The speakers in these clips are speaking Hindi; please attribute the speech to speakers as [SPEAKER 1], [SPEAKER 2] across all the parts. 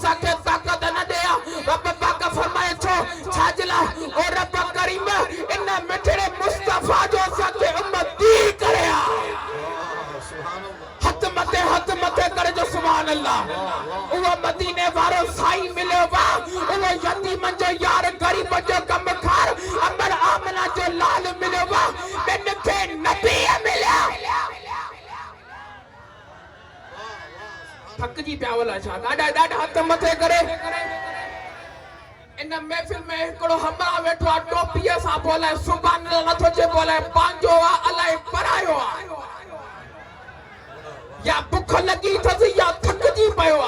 [SPEAKER 1] साके ताकत न दे रब पाक फरमाए छो छाजला और रब करीम इन मिठड़े मुस्तफा जो साके उम्मत दी करे हथ मथे करे जो सुभान अल्लाह वो मदीने वारो साईं मिले वा वो यतीम जो यार गरीब जो कमखार अमर आमना जो लाल मिले वा बिन के नबी मिले थक जी प्यावला छा डाडा हथ मथे करे इन महफिल में एकड़ो हमरा वेठो आ टोपीअ सां बोले सुभान अल्लाह नथो जे बोले पांजो आ अलाए परायो आ या भूख लगी थी या थक जी पयो आ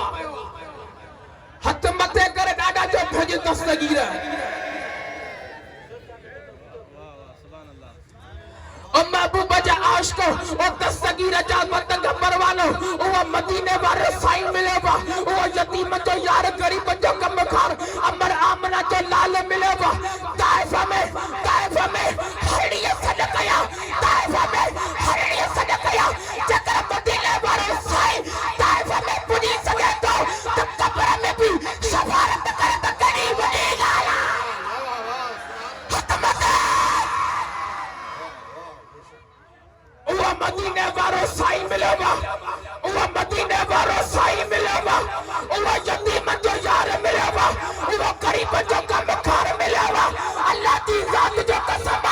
[SPEAKER 1] हथ मथे करे डाडा जो भेज दस्तगीर ओ महबूब जा आशिक ओ दस्तगीर जा मतंग परवानो ओ मदीने वाले साईं मिले वा ओ यतीम जो यार गरीब जो कमखार अमर आमना जो लाल मिले वा ताइफ में हरिया सदकया ताइफ में हरिया सदकया जकर मदीने वाले साईं ताइफ में पुजी सके तो कब्र में भी शफाअत करे तो करीब नहीं गाला मदीने वारो साईं मिलेगा वो मदीने वारो साईं मिलेगा वो यतीम जो यार मिलेगा वो गरीब जो कमखार मिलेगा अल्लाह की जात जो कसम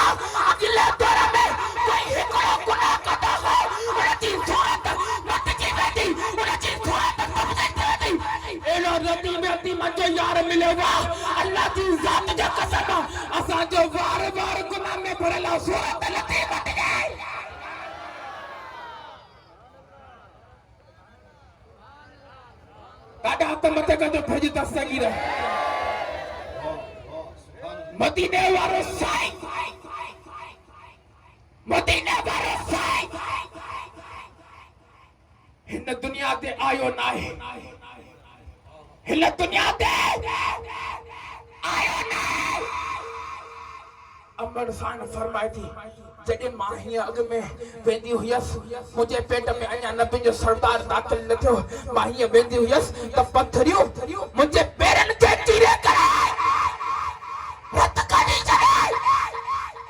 [SPEAKER 1] अगले दौर में कोई हिकड़ो गुनाह करता हो उनकी सूरत मत की बेटी उनकी सूरत मत की बेटी एलो यतीम जो यार मिलेगा अल्लाह की जात जो कसम असा जो बार गुनाह में पड़ेला सूरत लती मत गई डाडा हथ मथे का जो भेज दस्तगीर मदीने वारो साईं हिन दुनिया ते आयो नाहे हिन दुनिया ते आयो नाहे अमर साईं फरमाए थी जॾहिं मां हीअं अॻ में वेंदी हुयसि मुंहिंजे पेट में अञा नबी जो सरदार दाख़िल न थियो मां हीअं वेंदी हुयसि त पथरियूं मुंहिंजे पेरनि खे चीरे करे रत कढी छॾे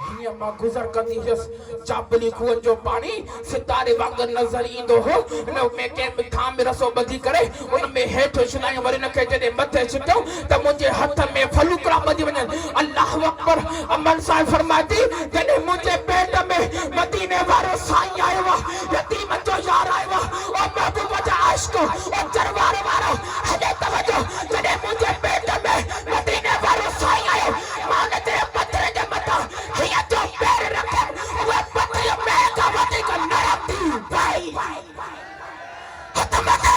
[SPEAKER 1] हीअं मां गुज़र कंदी हुयसि चापली खूहनि जो पाणी सितारे वांगुरु नज़र ईंदो हो हिन में कंहिं थां में रसो ॿधी करे उन में हेठि छिलायूं वरी हिनखे जॾहिं मथे छिटियूं त मुंहिंजे हथ में फलूकड़ा ॿधी वञनि अल्लाह अकबर अमन साहिब फरमाए थी जॾहिं मुंहिंजे पेट में मदीने वारो साईं आयो आहे यतीम जो यार आयो आहे ओ महबूब जा आशिक ओ दरबार वारो हले तवजो जॾहिं मुंहिंजे पेट में मदीने वारो साईं आयो मां उन ते पत्थर जे मथां हीअं जो पैर रखे उहे पत्थर में का वधीक नरम थी भाई हथ मथे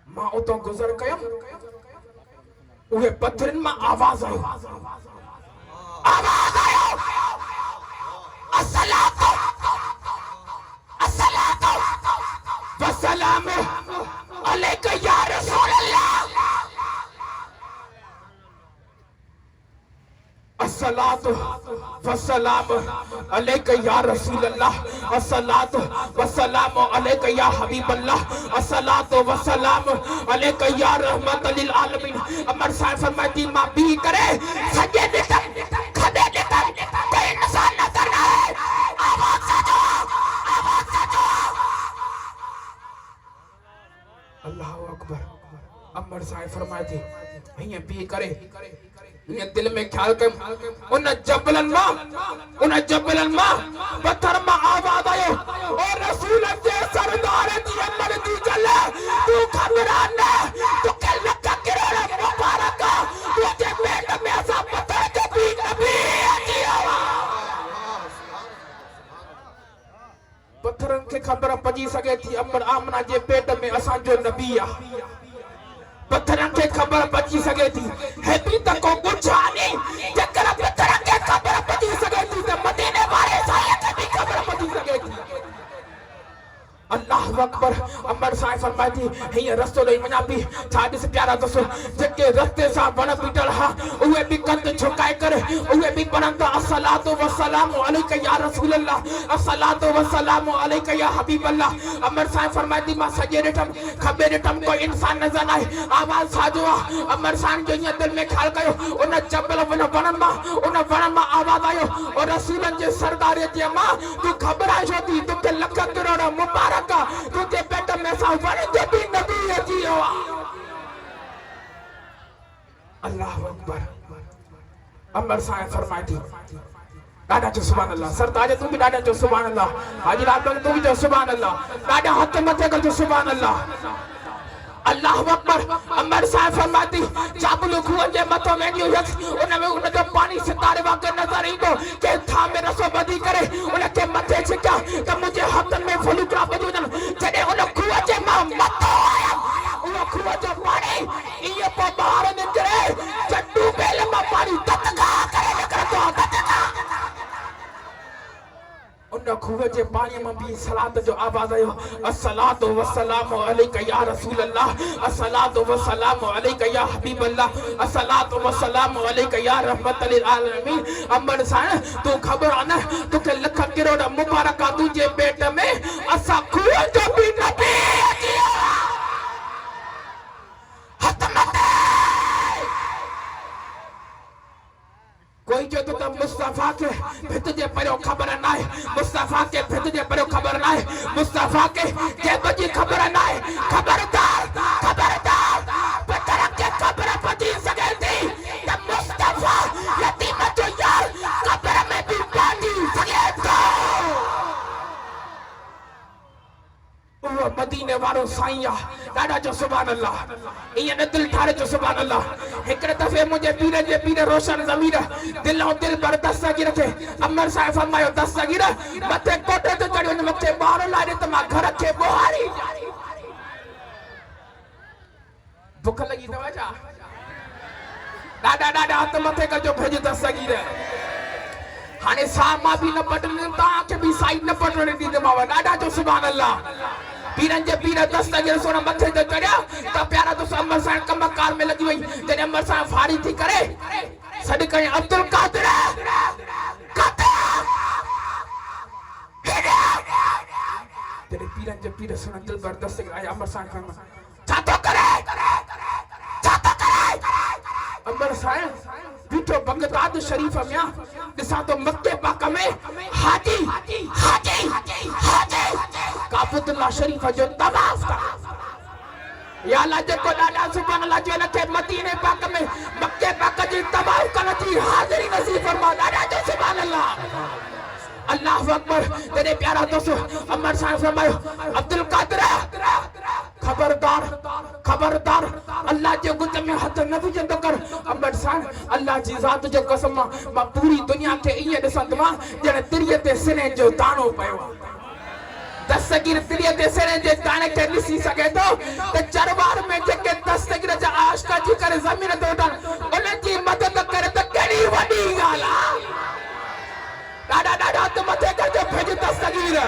[SPEAKER 1] मां उतो गुज़र कयमि उहे पत्थरनि मां आवाज़ आयो अस्सलातु वस्सलामु अलैका या रसूल अल्लाह अस्सलातु वस्सलामु अलैका या रसूल अल्लाह अस्सलातु वस्सलामु अलैका या हबीब अल्लाह अस्सलातु वस्सलामु अलैका या रहमत लिल आलमीन अमर साहिब फरमाती मां भी करे सजे देता खदे देता कोई इंसान नजर ना है आवाज से जो अल्लाह अकबर अमर साहिब फरमाती हिया भी करे ये दिल में ख्याल कर उन जबलन मां पत्थर मां आवाज आयो और रसूल के सरदार दी अमर दी चले तू खबरान ना तू के लका किरोड़ा मुबारक तुझे पेट में ऐसा पत्थर के भी नबी आती आवाज पत्थरन के खबर पजी सके थी अमर आमना जे पेट में असा जो नबी आ पत्थरन के खबर पची सके थी है भी तक को कुछ आनी जकर पत्थरन के खबर पची सके थी तो मदीने वाले साईं के भी खबर पची सके थी अल्लाह अकबर। अमर साईं फरमाती हे रस्तो ॾेई वञा पई छा ॾिस प्यारा दोस्तो जेके रस्ते सां वण बीठल हा उहे बि कंध झुकाए करे उहे बि पढ़नि था अस्सलातु वस्सलामु अलैका या रसूल अल्लाह, अस्सलातु वस्सलामु अलैका या हबीब अल्लाह। अमर साईं फरमाती मां सॼे ॾिठमि खॿे ॾिठमि कोई इंसान नज़र न आहे, आवाज़ साॼो आहे। अमर साईं जो ईअं दिलि में ख़्यालु कयो उन जबल उन वण मां आवाज़ आयो और रसूलनि जे सरदार जे मां तूं घबराए छो थी, तोखे लख करोड़ मुबारक तुझे पेट में सा वण जो भी नबी अची वियो आहे। अल्लाह अकबर। अमर साईं फरमाए थी ॾाढा चो सुभान अल्लाह, सरताज तू भी ॾाढा चो सुभान अल्लाह, हाजी रात तू भी चो सुभान अल्लाह, ॾाढा हथ मथे कर चो सुभान अल्लाह। अल्लाह अकबर। अमर साईं फरमाती चाबुल खूह जे मथो वेंदी हुयसि उन में उन जो पानी सितारे वांगुरु नज़र ईंदो के था में रसो ॿधी करे उन खे मथे छिकिया त मुंहिंजे हथनि में फुलुकड़ा ॿधी वञनि। जॾहिं उन खूह जे मां मथो आयमि उन खूह जो पाणी ईअं पोइ ॿाहिरि निकिरे चटू बेल मां पाणी दतका करे निकिरंदो आहे, दतका। उन खूह जे पाणी में भी सलात जो आवाज़ आयो अस्सलातु वस्सलामु अलैका या रसूल अल्लाह, अस्सलातु वस्सलामु अलैका या हबीब अल्लाह, अस्सलातु वस्सलामु अलैका या रहमतल लिल आलमीन। अमर साईं तू खबर आना तोखे लख करोड़ मुबारक तुझे पेट में असा खूह जो भी नबी अची वियो आहे। हथ मथे कोई जो तो मुस्तफा के भित जे परियो खबर ना है, मुस्तफा के भित जे परियो खबर ना है, मुस्तफा के बजी खबर ना है। खबरदार खबरदार पत्थर के खबर बजी सके थी त मुस्तफा यतीम जो यार खबर में भी बांधी सके तो वो मदीने वारो साईं ॾाढा जो सुभान अल्लाह, ईअं न दिलि ठारे जो सुभान अल्लाह। हिकिड़े दफ़े मुंहिंजे पीर रोशन ज़मीर दिल ऐं दिलि भर दस्तगीर खे अमर साईं फरमायो दस्तगीर मथे कोठे ते चढ़ी वञ, मथे ॿार लाइ त मां घर खे ॿोहारी। बुख लॻी अथव छा? ॾाढा हथ मथे कजो भेज दस्तगीर। हाणे साह मां बि न पटणी तव्हांखे बि साई न पटणी ॾींदोमांव। ॾाढा जो सुभान अल्लाह। पीरन जे पीर दस्तगीर सोन मथे ते चढ़िया त प्यारा दोस्त अमर साईं कमकार में लॻी वई। जॾहिं अमर साईं फारी थी करे सॾु कई अब्दुल कादिर जॾहिं पीरन जे पीर सोन दिल भर दस्तगीर आया अमर साईं खां छा थो करे छा थो करे। अमर साईं बीठो बगदाद शरीफ में ॾिसां तो मक्के पाक में हाजी हाजी हाजी काबतुल्लाह शरीफ जो तवाफ था। या अल्लाह जेको ॾाढा सुभान अल्लाह जो लखे मदीने पाक में मक्के पाक जी तवाफ करण जी हाज़िरी नसीब फरमा। ॾाढा जो सुभान अल्लाह। अल्लाह अकबर। तेरे प्यारा दोस्त अमर साईं फरमायो अब्दुल कादिर खबरदार खबरदार अल्लाह जे गुद में हथ न विझंदो कर। अमर साईं अल्लाह जी ज़ात जो कसम मां पूरी दुनिया खे ईअं ॾिसंदो आहियां ॼण तिरीअ ते सिने जो दाणो पियो आहे। दस्तगीर तिरीअ ते सिने जे दाणे खे ॾिसी सघे थो त चरवार में जेके दस्तगीर जा आशिक जी करे ज़मीन ते उथनि उन जी मदद करे त कहिड़ी वॾी ॻाल्हि आहे। ॾाढा हथ मथे करजो भेज दस्तगीर।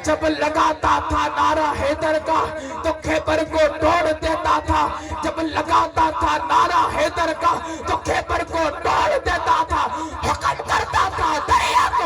[SPEAKER 1] जब लगाता था नारा हैदर का तो खैबर को तोड़ देता था, जब लगाता था नारा हैदर का तो खैबर को तोड़ देता था। हुक्म करता था दरिया को